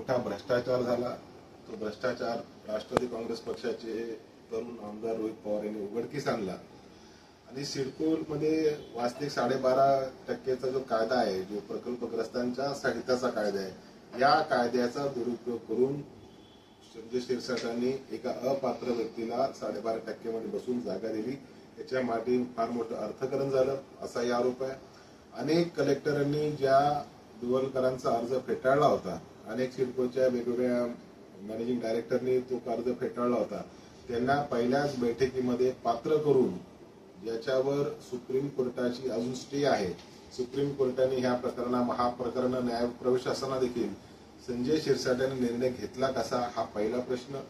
मोठा भ्रष्टाचार झाला। तो भ्रष्टाचार राष्ट्रवादी काँग्रेस पक्षाचे तरुण आमदार रोहित पवार यांनी उघडकीस आणला आणि सिडकोमध्ये वास्तविक 12.5% जो कायदा आहे, जो प्रकल्पग्रस्तांच्या हिताचा कायदा आहे, या कायद्याचा दुरुपयोग करून संजय शिरसाटांनी एका अपात्र व्यक्तीला 12.5% मध्ये बसून जागा दिली। याच्या मागे फार मोठं अर्थकारण झालं असाही आरोप आहे। अनेक कलेक्टरांनी ज्या दुवलकरांचा अर्ज फेटाळला होता, अनेक सिडकोच्या वेगवेगळ्या मॅनेजिंग डायरेक्टरनी तो अर्ज फेटाळला होता, त्यांना पहिल्याच बैठकीमध्ये पात्र करून ज्याच्यावर सुप्रीम कोर्टाची अजून स्टे आहे, सुप्रीम कोर्टाने ह्या प्रकरण न्याय प्रवेश असताना देखील संजय शिरसाटांनी निर्णय घेतला कसा, हा पहिला प्रश्न।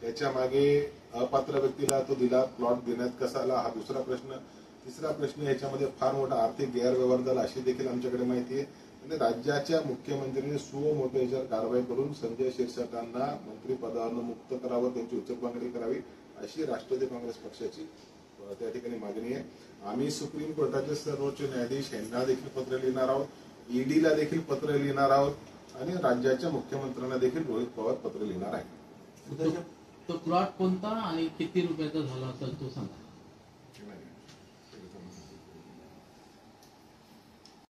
त्याच्या मागे अपात्र व्यक्तीला तो दिला प्लॉट देण्यात कसा आला, हा दुसरा प्रश्न। तिसरा प्रश्न, याच्यामध्ये फार मोठा आर्थिक गैरव्यवहार झाला अशी देखील आमच्याकडे माहिती आहे आणि राज्याच्या मुख्यमंत्र्यांनी सुमोटो याच्यावर कारवाई करून संजय शिरसाटांना मंत्रिपदावरून मुक्त करावं, त्यांची उचलबांगडी करावी अशी राष्ट्रवादी काँग्रेस पक्षाची त्या ठिकाणी मागणी आहे। आम्ही सुप्रीम कोर्टाचे सर्वोच्च न्यायाधीश यांना देखील पत्र लिहिणार आहोत, ईडीला देखील पत्र लिहिणार आहोत आणि राज्याच्या मुख्यमंत्र्यांना देखील रोहित पवार पत्र लिहिणार आहे। तो प्लॉट कोणता आणि किती रुपयाचा झाला असेल तो सांगा।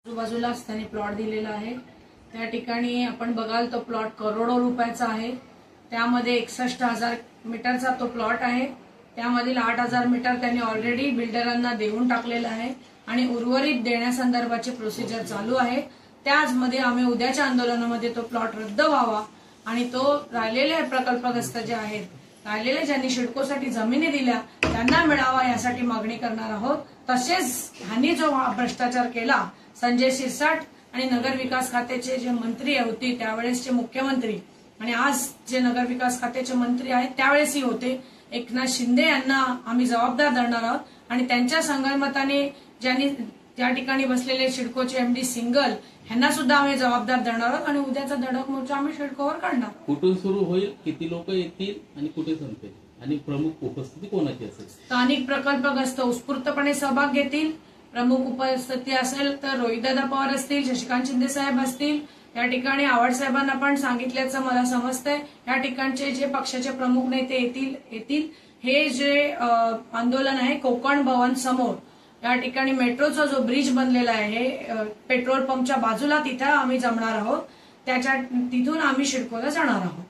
आजूबाजूला असताना प्लॉट दिलेला आहे, त्या ठिकाणी आपण बघाल तो प्लॉट करोडो रुपयाचा आहे। त्यामध्ये 61,000 मीटरचा तो प्लॉट आहे, त्यामधील 8,000 मीटर त्यांनी ऑलरेडी बिल्डरांना देऊन टाकलेला आहे आणि उर्वरित देण्यासंदर्भाची प्रोसिजर चालू आहे। त्याचमध्ये आम्ही उद्याच्या आंदोलनामध्ये तो प्लॉट रद्द व्हावा आणि तो राहिलेले प्रकल्पग्रस्त जे आहेत, राहिलेले ज्यांनी सिडकोसाठी जमिनी दिल्या त्यांना मिळावा यासाठी मागणी करणार आहोत। तसेच ह्यांनी जो भ्रष्टाचार केला, संजय शिरसाट आणि नगर विकास खात्याचे जे मंत्री होते त्यावेळेसचे मुख्यमंत्री आणि आज जे नगर विकास खात्याचे मंत्री आहेत त्यावेळेसही होते एकनाथ शिंदे यांना आम्ही जबाबदार धरणार आहोत आणि त्यांच्या संगनमताने ज्यांनी त्या ठिकाणी बसलेले सिडकोचे एमडी सिंगल यांना सुद्धा आम्ही जबाबदार धरणार आहोत आणि उद्याचा धडक मोर्चा आम्ही सिडकोवर काढणार। कुठून सुरू होईल, किती लोक येतील आणि कुठे संपेल आणि प्रमुख उपस्थिती कोणाची असेल? स्थानिक प्रकल्पग्रस्त उत्स्फूर्तपणे सहभाग घेतील। प्रमुख उपस्थिती असेल तर रोहितदादा पवार असतील, शशिकांत शिंदे साहेब असतील, या ठिकाणी आव्हाड साहेबांना पण सांगितल्याचं मला समजतंय। या ठिकाणचे जे पक्षाचे प्रमुख नेते येतील। हे जे आंदोलन आहे कोकण भवन समोर या ठिकाणी मेट्रोचा जो ब्रिज बनलेला आहे पेट्रोल पंपच्या बाजूला, तिथे आम्ही जमणार आहोत, तिथून आम्ही सिडकोला जाणार आहोत।